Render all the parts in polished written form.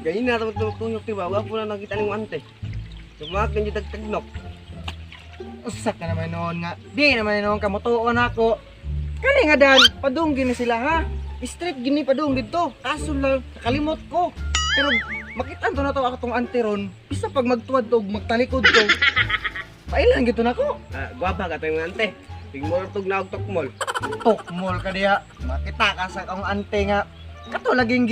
Ganyan na naman tuyok tiba. Wala po na nakita ng ante. Tumakin yung tagtagnok. Usak ka naman noon nga. Di naman noon kamutuon ako. Kani nga dan, padung gini sila ha. Straight gini padung dito. Kaso lang, nakalimot ko. Pero makita to na to ako tong antiron. Bisa pag magtuwad to, magtalikod to. Pailan gito na ko. Guwapa ka tayong ante. Tingmol tog na og tokmol. Tokmol ka diya. Makita ka sa akong ante nga. Kato laging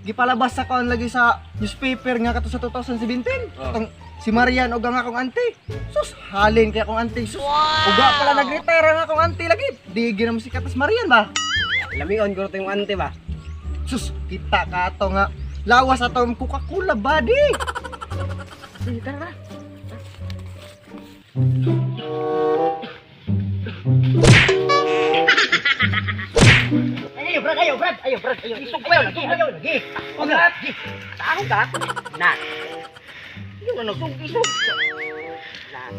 gipalabas sa kaon lagi sa newspaper nga kato sa 2017. Katong si Marian og ang akong ante. Sus, halin kay akong ante. Sus, uga pala nag-retire ang akong ante lagi. Di ginam si katas Marian ba? Lamion ko tayong ante ba? Sus, kita ka to nga. Lawas atong Coca-Cola body. Tara. Ayo, Brad. Isog ko lagi. Ayaw lagi. Brad, tahu ka? Nah. Yung ano, isog. Nah.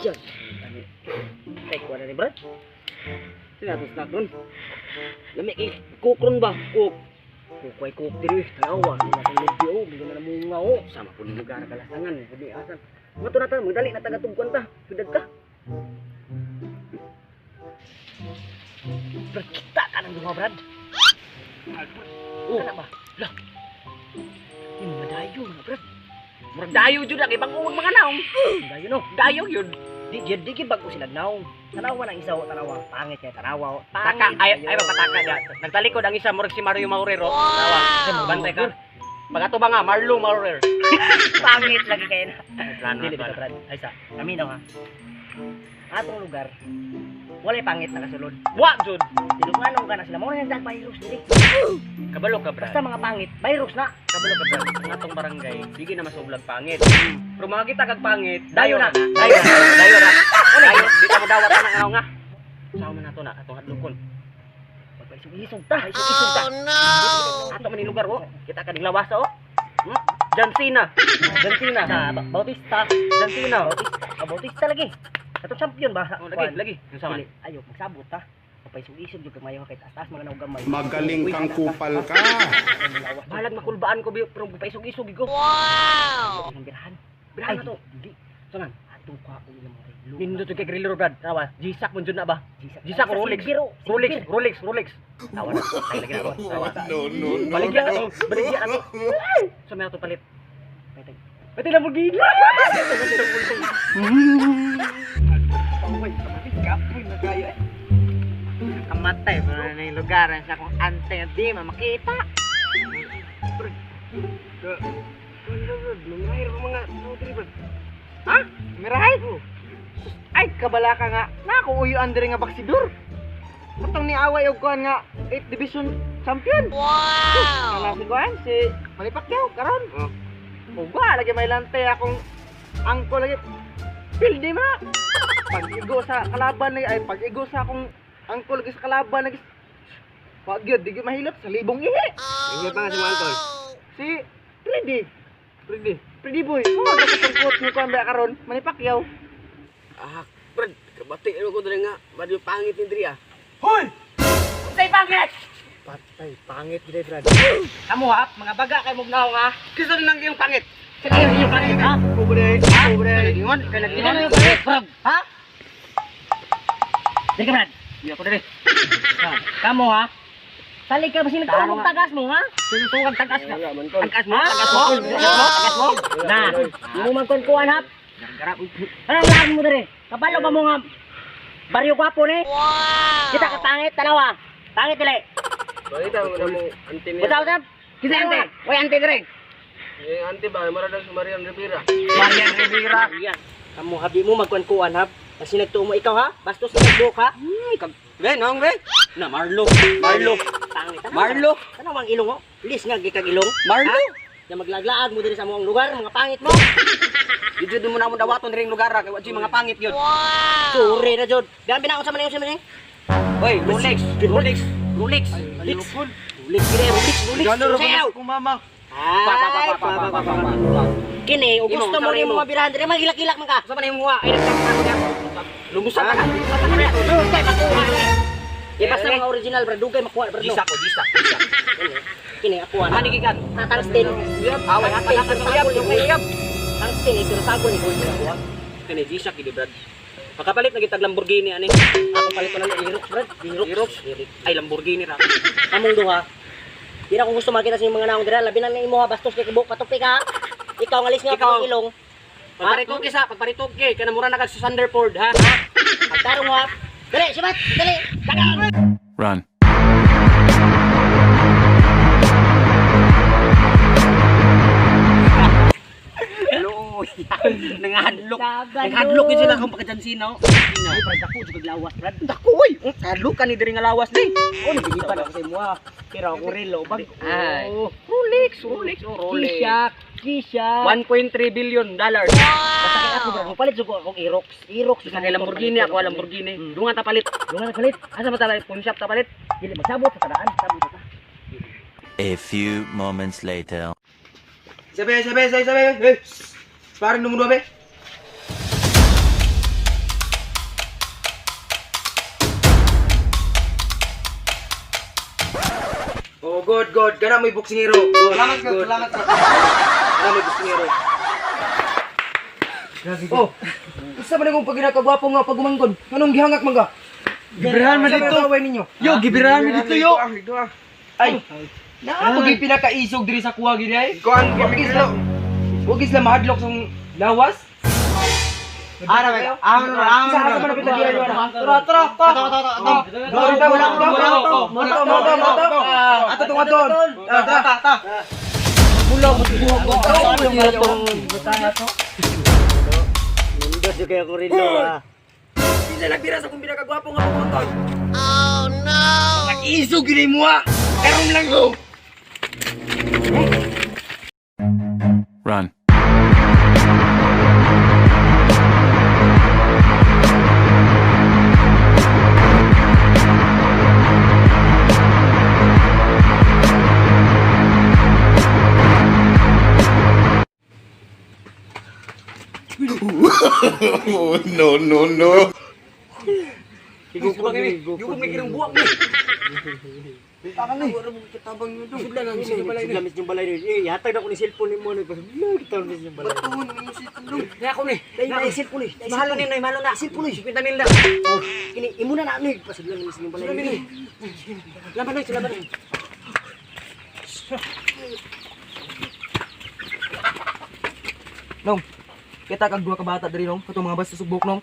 Siya. Take ko na ni Brad. Sinatos na doon. Lami kukron ba? Kuk diri tawa. Natang video, bigyan na mo nga o. Sama po ni lugar kalasangan, kundi asan. Mato na ta, magdali na taga tugkon ta. Sudag ka. Brad, kita ka ng duha, Brad. Kana ba? Lah. Yung mga dayo, mga Brad. Murag dayo jud ang ibang uwang mga naong. Dayo no, dayo yun. Di bago sila naong. Tanawa ng isa o tanawa. Pangit kaya tanawa. Taka, ay mapataka dyan. Nagtalikod ang isa, murag si Mario Maurero. Tanawa. Ay, magbantay ka. Pagato ba nga, Marlo Maurer. Pangit lagi kayo na. Dili ba, Brad? Ay sa, kami daw ha. Atong lugar, walay pangit na kasulod. Wa, Jud! Tinuganong ka na sila. Muna yung virus dili. Kabalo ka, Brad. Basta mga pangit, virus na. Kabalo ka, Brad. Ang atong barangay, sige na masublag pangit. Pero mga kita kag pangit, Dayo na. Dayo di ka mo dawat na ng araw nga. Sama na to na atong hadlokon. Isog ta. Oh no. Ato man ni lugar ko. Kita ka ning lawasa oh. John Cena. Bautista. John Cena. Bautista lagi. Ato champion ba? Lagi. Yung sama. Ayo, magsabot ta. Kapay isog jud kag mayo kay taas mga gamay. Magaling kang kupal ka. Balag makulbaan ko pero paisog-isog ko. Wow! Birahan na to. Di. Sanan? Atong ka ko ilang mga Nindo to kay Griller Brad. Tawa. Jisak mo jud na ba? Jisak Sa Rolex. Rolex. Tawa na. Ay lagi na ko. Tawa. No. Baligyan ako. So may ato palit. Pati na mo gila. Kamatay pa na yung lugar sa kung ante nga di makita. Lumahir ko mga Brad. Ha? Mirahay? Ay, kabala ka nga. Nakuuyo andre nga baksidor. Katong ni away og kuan nga 8th division champion. Wow! Kala si kuan si Manny Pacquiao karon. Uga lagi may lante akong angko lagi. Pildi ma. Pag-igo sa kalaban lagi ay pag-igo sa akong angko lagi sa kalaban lagi. Wag gyud di gyud mahilot sa libong ihi. Ingay pa nga si Mantol. Si Freddy. Freddy. Freddy boy. Oh, katong coach ni kuan ba karon? Manny Pacquiao. Brad, kabati ko diri nga. Badi pangit ni diri ah. Hoy! Say pangit! Patay, pangit diri Brad. Kamu ha, mga baga kay mugnaw nga. Kiso nang yung pangit. Sige, yung pangit ha? Pobre. Ingon, ingon yung pangit, Brad. Ha? Sige, Brad. Iya ko diri. Kamu ha? Sali ka ba sinagtulog tagas mo ha? Sinagtulog tagas mo? Tagas mo? Tagas mo? Nah, yung mo magkunkuhan ha? Anong lahat mo diri? Kapalo ba mo nga baryo gwapo ni? Wow! Kita ka pangit, tanawa. Pangit dili. Balita mo na mo ante niya. Butaw sa? Kisa ante? Oy ante diri. Yung ante ba maradang si Marian Rivera. Marian Rivera. Kamu habi mo magkuan ha? Kasi nagtuo mo ikaw ha? Bastos na nagbuok ha? Ben, nong ben. Na Marlo. Pangit. Marlo. Tanawang ilong ho? Please nga gikag ilong. Marlo. Na maglaglaag mo diri sa mong lugar, mga pangit mo. Jud mo na mo dawaton diri lugar kay wa mga pangit yun. Suri na jud. Diyan binaon sa manay sa manay. Hoy, Rolex. Rolex. Sayaw. Kung mama. Ay, kini, gusto mo rin mga birahan diri, magilak-ilak man ka. Sa man imong wa ay nagtatago niya. Lumusan ka. Eh, basta mga original, bro. Dugay makuha, bro. Gisak ko, gisak. Kini, ako na. Ani gikan. Tungsten. Away hatan ng uyab, yung uyab. Tungsten, pero sagol ni Gold na Kani gisak gid brad. Makapalit na gitag Lamborghini ani. Ako palit ko na ng Aerox, bro. Aerox. Ay Lamborghini ra. Kamong duha. Di na ko gusto makita sa mga naong dira, labi na imo ha bastos kay kubok patupi ka. Ikaw ang alis nga Ikaw. pa ilong. Pagparitog kisa, pagparitog kay kana mura na kag sa Thunderford ha. Pagtarong ha. Dali, sibat, dali. Dagan. Run. Hello. Nanghadlok. Nanghadlok gid sila kung pagkajansino. Sino? Brad ako jud lawas, Brad. Dako oy. Hadlok ka ni diri nga lawas ni. Oh, nagigitan ako sa imo ha. Pero ako relo bag. Ay. Rolex, Rolex, Rolex. Kisha. 1.3 billion dollars. Basta kay ako, bro. Palit jud ko akong Aerox. Aerox Sa kay Lamborghini ako Lamborghini. Dunga ta palit. Dungan na palit. Asa ba ta pawn shop ta palit? Dili magsabot sa daan, sabot ta. A few moments later. Sabi. Eh. Parang numero be. Oh, good. Kana may boksingero. Salamat. Kana may boksingero. Oh, usa man imong paginakagwapo nga pagumangkon. Anong gihangak man ka? Gibirahan man dito. Away ninyo. Yo, gibirahan man dito yo. Ay. Naa pag pinakaisog diri sa kuha gid ay. Kuan Wagis lang mahadlok sa lawas. Ara ba? Sa man pita diyan yo. Tara. Moto. Ato tong adon. Ta. Mula mo Mundos jud kay ako relo ha. Pila lang pira sa kung pinakagwapo nga pagumangkon. Oh no. Nag-isog gid mo ha. Karon lang ko. Run. Oh, no. Yung mikirang buwak ni. Takan ni. Kitabang nyo doon. Sudlan ang isip balay ni. Lamis yung balay ni. Eh, yatag ako ni cellphone mo ni. Kita lamis yung balay. Batuhon ang isip doon. Kaya ako ni. Dai cellphone ni. Mahalo ni, mahalo na. Cellphone ni. 50 mil na. Oh, kini imo na ni. Pasudlan lamis yung balay ni. Laban na, laban na. Nong, kita kag duha ka bata diri nong. Katong mga basta subok nong.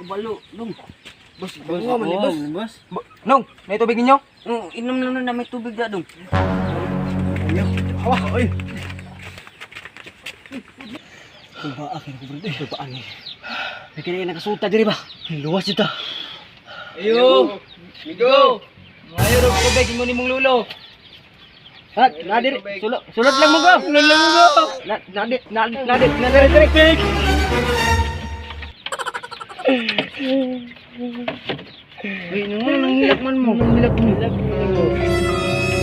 Balo, dong. Boss. Boss. Nong, may tubig ninyo? Inom na may tubig da dong. Ba akin ko bro. Ba ani. May kini nakasuta diri ba? Luwas ita. Ayo. Migo. Mayo ro tubig mo nimong lulo. Hat, nadir. Sulod lang mo go. Sulod lang mo go. Nadir. Ay, nanghilak man mo. Nanghilak mo.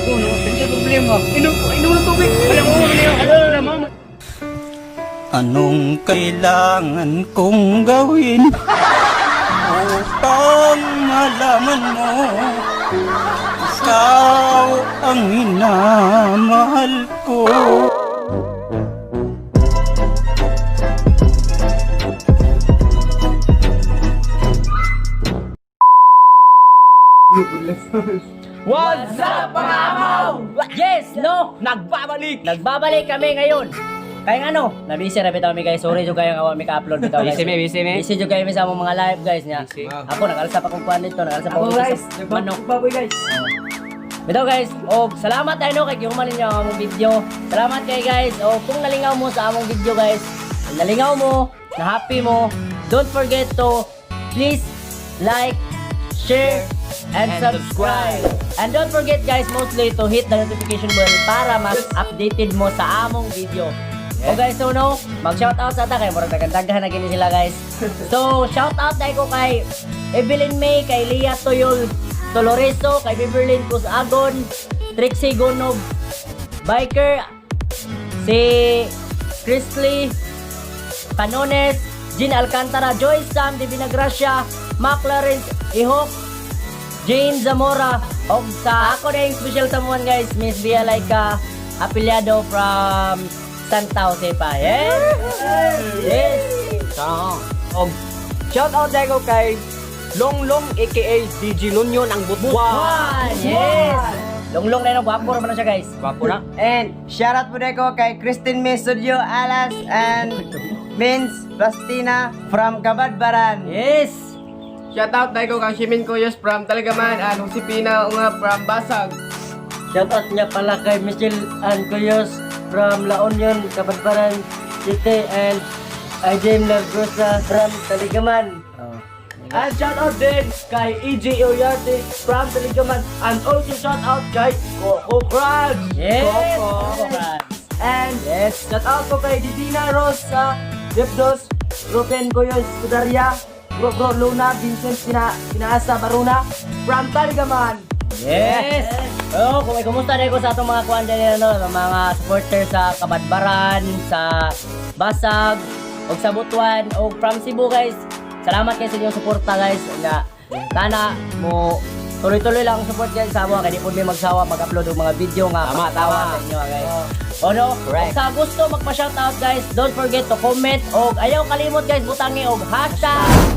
Ano sa problema? Inom ng tubig. Alam mo, alam mo. Anong kailangan kong gawin upang malaman mo ikaw ang minamahal ko? What's up mga amaw? Yes, no? Nagbabalik kami ngayon. Kaya ano, nabisi na bitaw mi guys. Sorry jud kayo nga mi ka-upload bitaw guys. Busy jud kayo mi sa among mga live guys nya. Ako nakalsa pa kong kuan dito, nakalsa pa ko guys. Manok. Baboy guys. Bitaw guys, salamat tayo kay gihuman ninyo ang among video. Salamat kay guys. Kung nalingaw mo sa among video guys, nalingaw mo, na happy mo, don't forget to please like, share, and subscribe. And don't forget guys, mostly to hit the notification bell para mas updated mo sa among video. O guys, so no, mag-shoutout sa ata kay murag nagandaghan na gini sila guys. So, shoutout dahil ko kay Evelyn May, kay Leah Toyol Toloreso, kay Beverlyn Cruz Agon, Trixie Gonog, Biker, si Chrisley Canones, Jean Alcantara, Joy Sam de Vinagracia, Mac Lawrence Ihok, Jane Zamora. O sa ako na yung special someone guys, Miss Via Laika, apelyado from Santa Jose pa. Yes! Yes! Shout out tayo kay Longlong aka DJ Lunyon ang Butwan. Yes! Longlong na yun, guwapo naman na siya guys. Gwapo na. And shoutout po ko kay Christine May Studio Alas and Vince Plastina from Kabadbaran. Yes! Shoutout tayo kang Shimin Kuyos from Talagaman and Josepina Unga from Basag. Shoutout niya pala kay Michelle Ancuyos from La Union, Kabadbaran City and James Lagrosa from Taligaman. And shout out din kay EJ Oyarte from Taligaman. And also shout out kay Coco Crabs. Yes! And shout out ko kay Didina Rosa, Debdos, Ruben Goyos, Kudaria, Bro Luna, Vincent Pinaasa Baruna from Taligaman. Yes! Oh, kumusta na ko sa atong mga kuwan din mga supporter sa Kabadbaran, sa Basag, o sa Butuan, o from Cebu guys. Salamat kayo sa inyong suporta guys. Nga, sana mo tuloy-tuloy lang ang support guys sa mo. Kaya di po may magsawa mag-upload ng mga video nga makatawa sa inyo guys. O no? Correct. Sa gusto magpa-shoutout guys, don't forget to comment o ayaw kalimot guys butangi og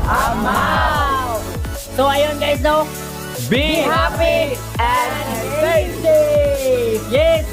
#amaw. So ayun guys no. Be happy and stay safe. Yes.